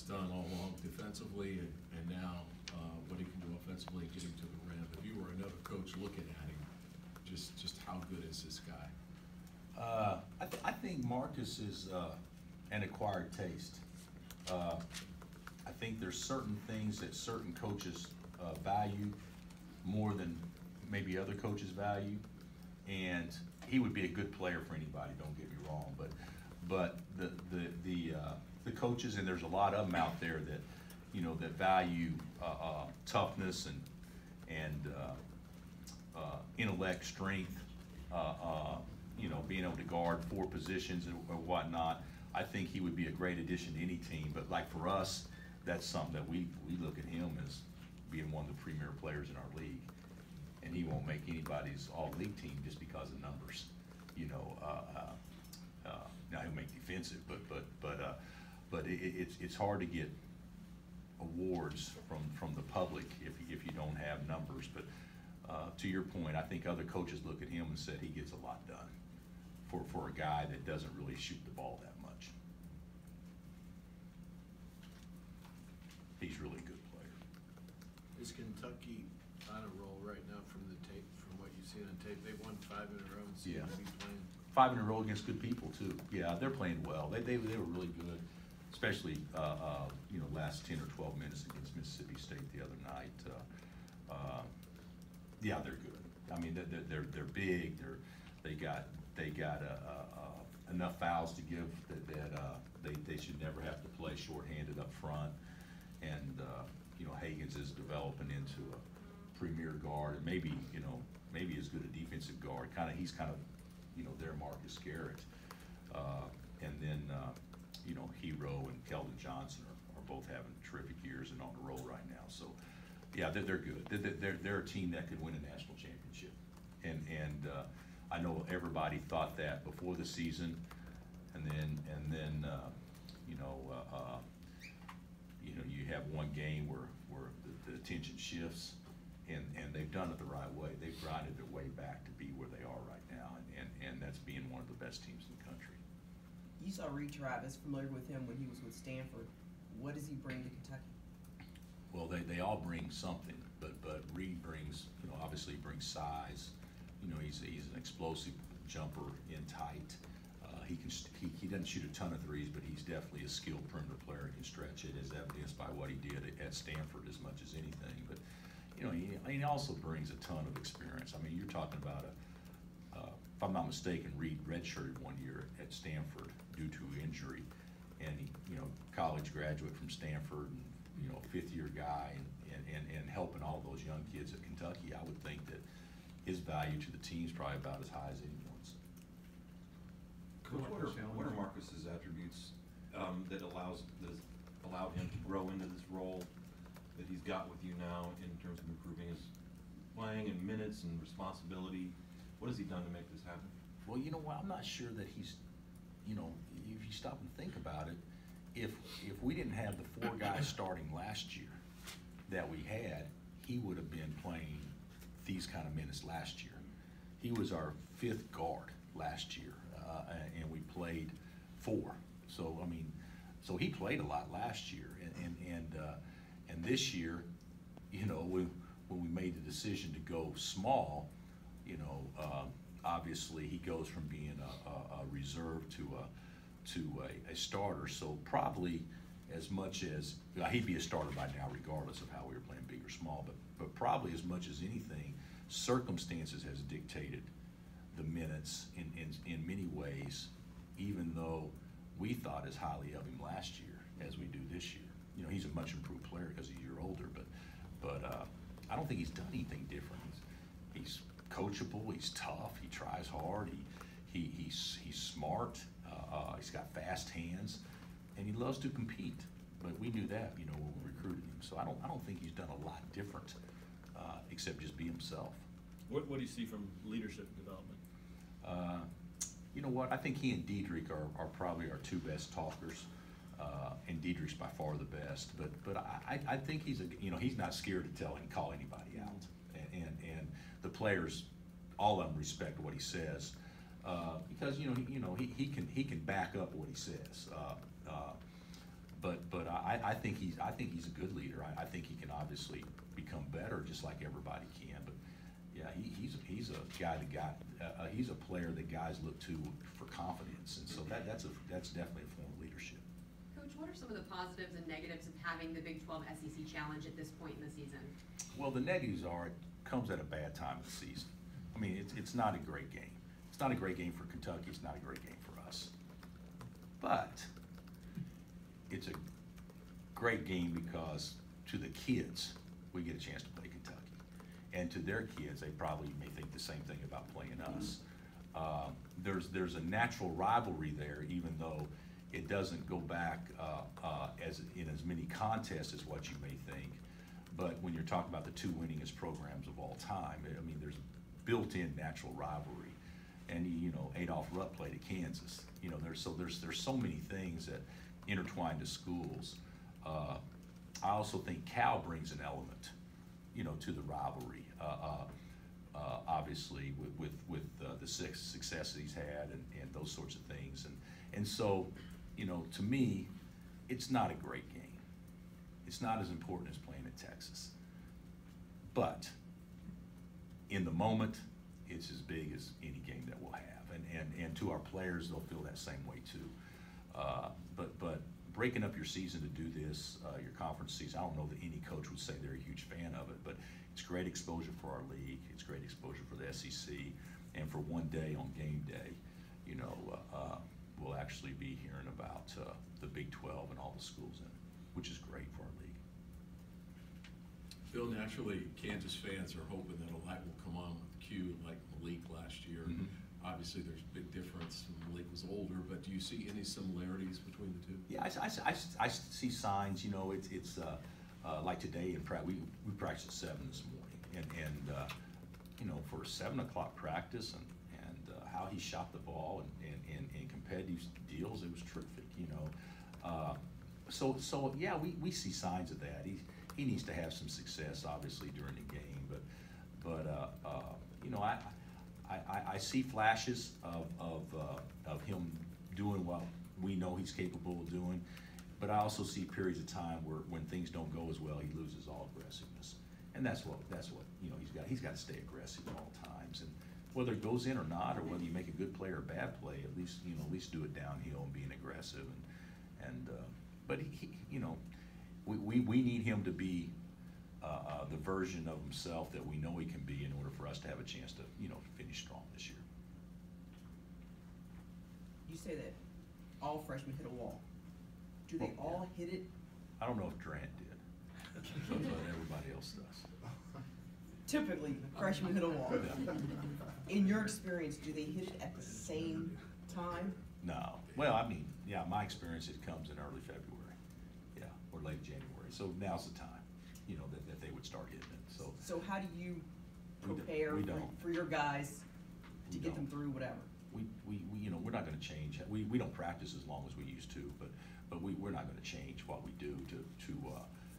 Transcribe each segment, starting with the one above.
has done all along defensively, and now what he can do offensively, getting to the rim. If you were another coach looking at him, just how good is this guy? I think Marcus is an acquired taste. I think there's certain things that certain coaches value more than maybe other coaches value, and he would be a good player for anybody. Don't get me wrong, but the coaches, and there's a lot of them out there that that value toughness and intellect, strength, being able to guard 4 positions or whatnot. I think he would be a great addition to any team. But like for us, that's something that we look at him as being one of the premier players in our league, and he won't make anybody's all-league team just because of numbers. Now he'll make defensive, but it's hard to get awards from the public if you don't have numbers. But to your point, I think other coaches look at him and said he gets a lot done for a guy that doesn't really shoot the ball that much. He's really a good player. Is Kentucky on a roll right now from the tape, from what you've seen on tape? They've won 5 in a row and seem to be playing 5 in a row against good people too. Yeah, they're playing well. They were really good, especially last 10 or 12 minutes against Mississippi State the other night. Yeah, they're good. I mean, they're big. They got enough fouls to give that they should never have to play shorthanded up front. And Hagens is developing into a premier guard, and maybe as good a defensive guard. He's kind of their Marcus Garrett. And then Hero and Keldon Johnson are both having terrific years and on the roll right now. So yeah, they're good. They're a team that could win a national championship. And I know everybody thought that before the season, and then you have one game where the attention shifts, and they've done it the right way. They've grinded their way back to be where they are right now, and that's being one of the best teams in the country. You saw Reed Travis, familiar with him when he was with Stanford. What does he bring to Kentucky? Well, they all bring something, but Reed brings, obviously brings size. He's an explosive jumper in tight. He doesn't shoot a ton of threes, but he's definitely a skilled perimeter player and can stretch it, as evidenced by what he did at Stanford as much as anything. But he also brings a ton of experience. I mean, you're talking about if I'm not mistaken, Reed redshirted one year at Stanford due to injury, and he, college graduate from Stanford, and fifth-year guy, and helping all those young kids at Kentucky. I would think that his value to the team is probably about as high as anyone's. Coach, what are Marcus's attributes that allowed him to grow into this role that he's got with you now in terms of improving his playing and minutes and responsibility? What has he done to make this happen? Well, I'm not sure that he's, if you stop and think about it, if we didn't have the 4 guys starting last year that we had, he would have been playing these kind of minutes last year. He was our 5th guard last year, and we played 4. So so he played a lot last year, and this year, when we made the decision to go small, obviously he goes from being a reserve to a starter. So probably as much as he'd be a starter by now, regardless of how we were playing big or small. But probably as much as anything, circumstances has dictated the minutes in many ways, even though we thought as highly of him last year as we do this year. He's a much improved player because he's a year older, but I don't think he's done anything different. He's coachable, he's tough, he tries hard, he's smart, he's got fast hands, and he loves to compete. But we knew that, when we recruited him. So I don't think he's done a lot different, except just be himself. What do you see from leadership development? You know what? I think he and Diedrich are probably our 2 best talkers, and Diedrich's by far the best. But I think he's he's not scared to call anybody out, and the players, all of them respect what he says, because he can back up what he says. I think he's a good leader. I think he can obviously become better, just like everybody can. But yeah, he's a guy he's a player that guys look to for confidence, and so that's definitely a form of leadership. Coach, what are some of the positives and negatives of having the Big 12 SEC Challenge at this point in the season? Well, the negatives are it comes at a bad time of the season. I mean, it's not a great game. It's not a great game for Kentucky. It's not a great game for us. But it's a great game because to the kids, we get a chance to play Kentucky. And to their kids, they probably may think the same thing about playing us. There's a natural rivalry there, even though it doesn't go back in as many contests as what you may think. But when you're talking about the two winningest programs of all time, I mean, there's built-in natural rivalry. And Adolph Rupp played at Kansas. There's so many things that intertwine to schools. I also think Cal brings an element, to the rivalry. Obviously, with the success that he's had and those sorts of things, and so, to me, it's not a great game. It's not as important as playing in Texas, but in the moment, it's as big as any game that we'll have, and to our players, they'll feel that same way too. But breaking up your season to do this, your conference season, I don't know that any coach would say they're a huge fan of it, but it's great exposure for our league. It's great exposure for the SEC, and for one day on game day, we'll actually be hearing about the Big 12 and all the schools in it, which is great for our league. Bill, naturally, Kansas fans are hoping that a light will come on with Q like Malik last year. Mm-hmm. Obviously, there's a big difference. Malik was older, but do you see any similarities between the two? Yeah, I see signs. It's like today in practice. We practiced at 7 this morning, and for a 7 o'clock practice and how he shot the ball and in competitive deals, it was terrific. So yeah, we see signs of that. He needs to have some success, obviously, during the game, but I see flashes of him doing what we know he's capable of doing, but I also see periods of time where when things don't go as well, he loses all aggressiveness, and that's what he's got to stay aggressive at all times, and whether it goes in or not, or whether you make a good play or a bad play, at least do it downhill and being aggressive, but we need him to be the version of himself that we know he can be in order for us to have a chance to finish strong this year. You say that all freshmen hit a wall. Do they all hit it? I don't know if Durant did, but everybody else does. Typically, freshmen hit a wall. In your experience, do they hit it at the same time? No. Well, my experience, it comes in early February, or late January. So now's the time, that they would start hitting it. So how do you prepare for your guys to get them through whatever? We're not going to change. We don't practice as long as we used to, but we're not going to change what we do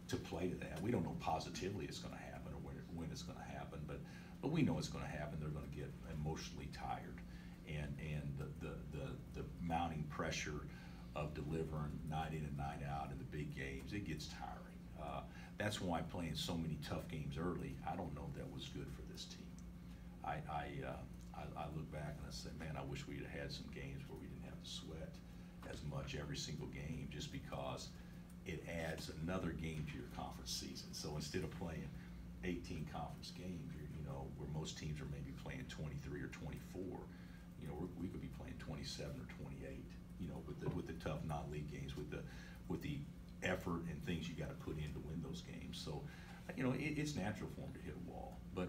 to play to that. We don't know positively it's going to happen or when it's going to happen, but we know it's going to happen. They're going to get emotionally tired, and the mounting pressure of delivering night in and night out in the big games, it gets tiring. That's why playing so many tough games early, I don't know if that was good for this team. I look back and I say, man, I wish we'd had some games where we didn't have to sweat as much every single game, just because it adds another game to your conference season. So instead of playing 18 conference games, where most teams are maybe playing 23 or 24, we could be playing 27 or 28. With the tough non-league games, with the effort and things you got to put in to win those games. So, it's natural for them to hit a wall, but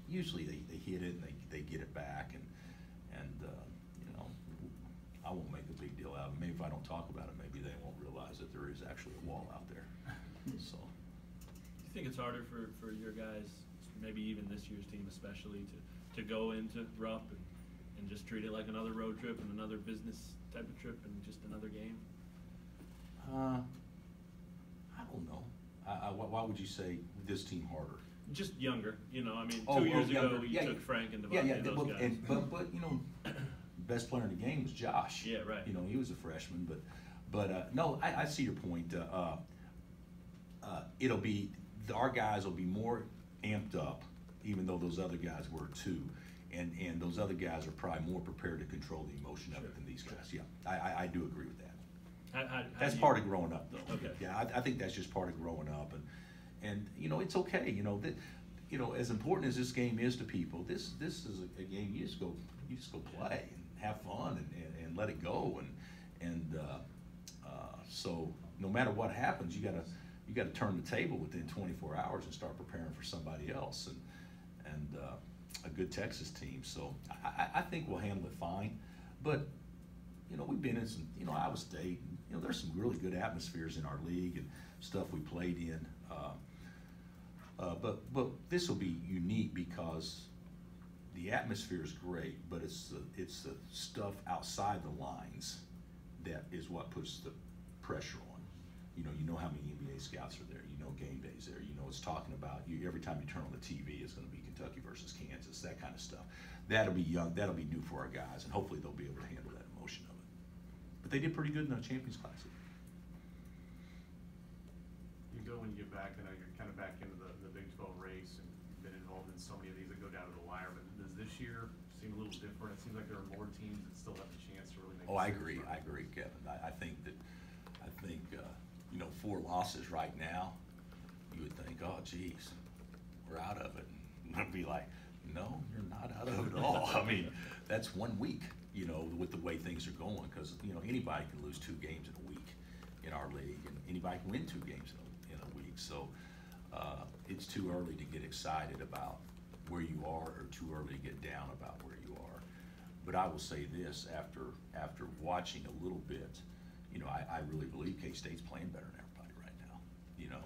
usually they hit it and they get it back, and I won't make a big deal out of it. Maybe if I don't talk about it, maybe they won't realize that there is actually a wall out there. So, do you think it's harder for your guys, maybe even this year's team especially, to go into Rupp and just treat it like another road trip and another business type of trip and just another game? I don't know. Why would you say this team harder? Just younger, 2 years ago you took Frank and Devontae, those guys. But best player in the game was Josh. Yeah, right. He was a freshman, But no, I see your point. It'll be, our guys will be more amped up, even though those other guys were too. And those other guys are probably more prepared to control the emotion of it than these guys. Yeah, I do agree with that. That's part of growing up, though. Okay. Yeah, I think that's just part of growing up, and you know, it's okay. You know that, you know, as important as this game is to people, this is a game you just go play and have fun and let it go, and so no matter what happens, you gotta turn the table within 24 hours and start preparing for somebody else and a good Texas team. So I think we'll handle it fine, but you know, we've been in some, you know, Iowa State, you know, there's some really good atmospheres in our league and stuff we played in. But this will be unique because the atmosphere is great, but it's the stuff outside the lines that is what puts the pressure on. You know how many NBA scouts are there. You know game days there. You know it's talking about you every time you turn on the TV. It's going to be Kentucky versus Kansas, that kind of stuff. That'll be young. That'll be new for our guys, and hopefully they'll be able to handle that emotion of it. But they did pretty good in the Champions Classic. You go when you get back. I know you're kind of back into the Big 12 race, and you've been involved in so many of these that go down to the wire. But does this year seem a little different? It seems like there are more teams that still have the chance to really make. Oh, I agree. I agree, Kevin. I think you know, 4 losses right now, you would think, oh, geez, we're out of it. And I'd be like, no, you're not out of it at all. I mean, that's 1 week, you know, with the way things are going, because, you know, anybody can lose 2 games in a week in our league, and anybody can win 2 games in a week. So it's too early to get excited about where you are, or too early to get down about where you are. But I will say this, after watching a little bit, you know, I really believe K-State's playing better than everybody right now. You know,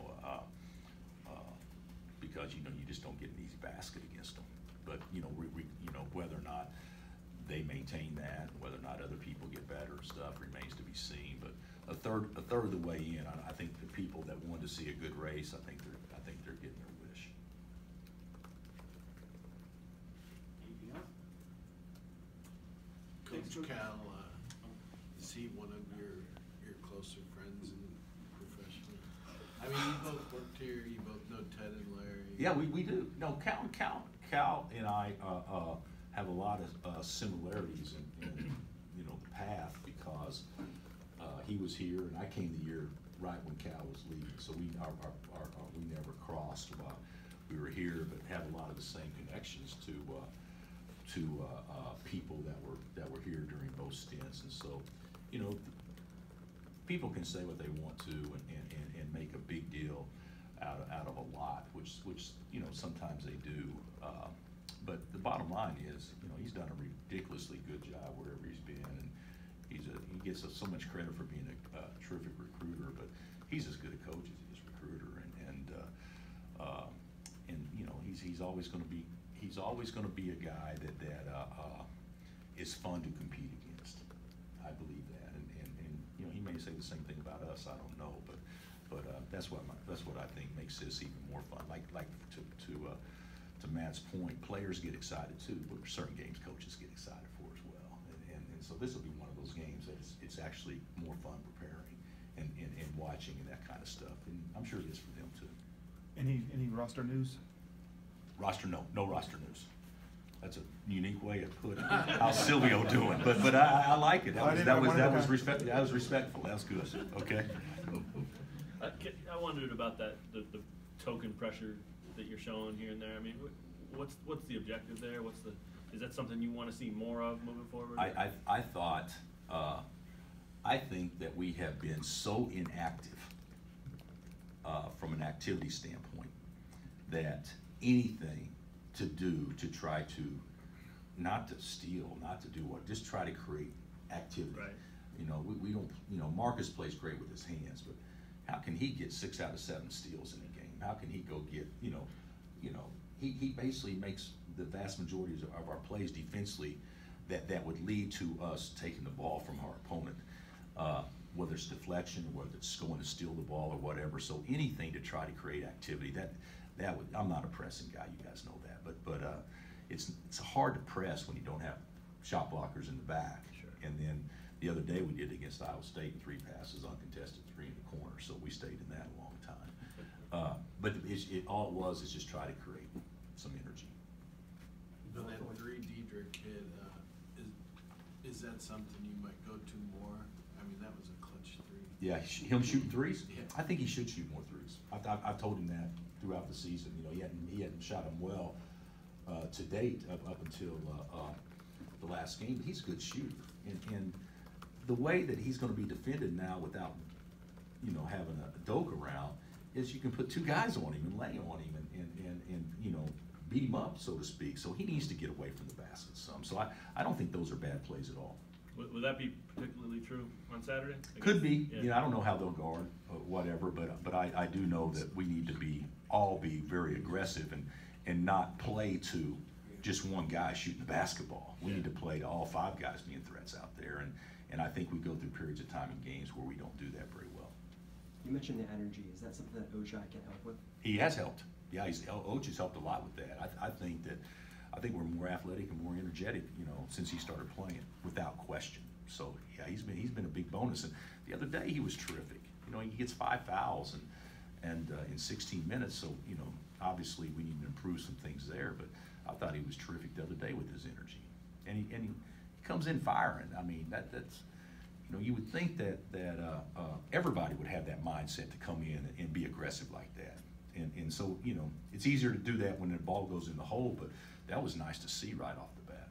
because you know you just don't get an easy basket against them. But you know, you know whether or not they maintain that, whether or not other people get better stuff remains to be seen. But a third of the way in, I think the people that wanted to see a good race, I think they're getting their wish. Anything else? Coach Cal, is he one of your closer friends in professional? I mean, you both worked here, you both know Ted and Larry. Yeah, we do. No, Cal and I have a lot of similarities in you know, path, because he was here and I came the year right when Cal was leaving, so we never crossed while we were here, but had a lot of the same connections to people that were here during both stints. And so, you know, people can say what they want to and make a big deal out of a lot, which you know sometimes they do. But the bottom line is, you know, he's done a ridiculously good job wherever he's been, and he gets so much credit for being a terrific recruiter. But he's as good a coach as he is recruiter, and you know he's always going to be a guy that is fun to compete against. I believe that, and you know he may say the same thing about us. I don't know, but that's what I think makes this even more fun. Like to Matt's point, players get excited too, but certain games coaches get excited for as well. And so this will be one of those games that it's actually more fun preparing and watching and that kind of stuff. And I'm sure it is for them too. Any roster news? No roster news. That's a unique way to put it. How's Silvio doing? But I like it. That was respectful. That was respectful. That was good. Okay. I wondered about that, the token pressure that you're showing here and there. I mean, what's the objective there? Is that something you want to see more of moving forward? I think that we have been so inactive from an activity standpoint that anything to do to try to not to steal, not to do what, just try to create activity. Right. You know, we don't. You know, Marcus plays great with his hands, but how can he get 6 out of 7 steals in a game? How can he go get, you know, he basically makes the vast majority of our plays defensively that would lead to us taking the ball from our opponent, whether it's deflection or whether it's going to steal the ball or whatever. So anything to try to create activity, that would, I'm not a pressing guy, you guys know that, but it's hard to press when you don't have shot blockers in the back. Sure. And then The other day we did against Iowa State in 3 passes, uncontested 3 in the corner, so we stayed in that a long time. But all it was is just try to create some energy. But that 3 Diedrich kid, is that something you might go to more? I mean, that was a clutch 3. Yeah, him shooting threes? Yeah. I think he should shoot more threes. I've told him that throughout the season. You know, he hadn't shot them well to date up until the last game. But he's a good shooter, and the way that he's going to be defended now without, you know, having a Doak around is you can put 2 guys on him and lay on him and you know, beat him up, so to speak. So he needs to get away from the basket some. So I don't think those are bad plays at all. Would that be particularly true on Saturday? Could be. Yeah. You know, I don't know how they'll guard or whatever, but I do know that we need to all be very aggressive and not play to just one guy shooting the basketball. We need to play to all 5 guys being threats out there, and I think we go through periods of time in games where we don't do that very well. You mentioned the energy. Is that something that Ochai can help with? He has helped. Yeah, Ochai's helped a lot with that. I think we're more athletic and more energetic, you know, since he started playing, without question. So yeah, he's been a big bonus. And the other day he was terrific. You know, he gets 5 fouls and in 16 minutes. So you know, obviously we need to improve some things there. But I thought he was terrific the other day with his energy, and he comes in firing. I mean, that's, you know, you would think that everybody would have that mindset to come in and be aggressive like that. And so, you know, it's easier to do that when the ball goes in the hole, but that was nice to see right off the bat.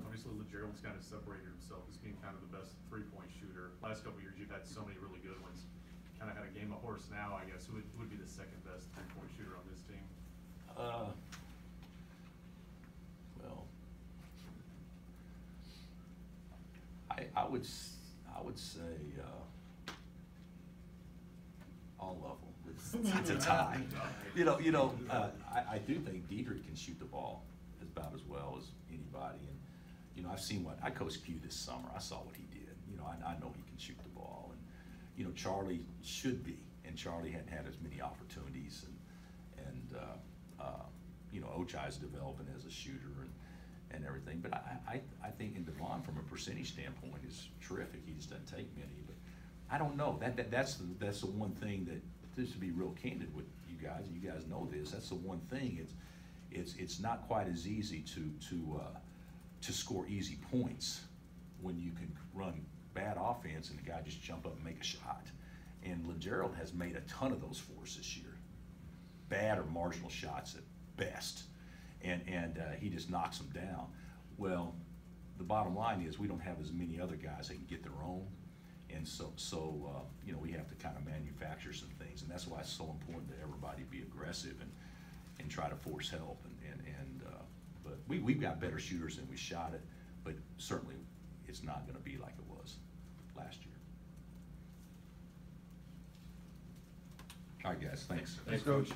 Obviously, Gerald's kind of separated himself as being kind of the best 3-point shooter. Last couple of years, you've had so many really good ones. Kind of had a game of horse now, I guess. Who would be the second best 3-point shooter on this team? Well, I would say all of them. It's a tie. You know, I do think Diedrich can shoot the ball about as well as anybody. And you know, I've seen I coached Q this summer. I saw what he did. You know, I know he can shoot the ball. And you know, Charlie should be, and Charlie hadn't had as many opportunities. And you know, Ochai's developing as a shooter and everything. But I think in Devon, from a percentage standpoint, is terrific. He just doesn't take many. But I don't know. That's the one thing that, just to be real candid with you guys, and you guys know this, that's the one thing. It's not quite as easy to score easy points when you can run bad offense and the guy just jump up and make a shot. And LeGerald has made a ton of those for us this year. Bad or marginal shots at best. And he just knocks them down. Well, the bottom line is we don't have as many other guys that can get their own. And so you know, we have to kind of manufacture some things. And that's why it's so important that everybody be aggressive and try to force help. But we've got better shooters than we shot it, but certainly it's not going to be like it was last year. All right, guys, thanks. Thanks, Coach.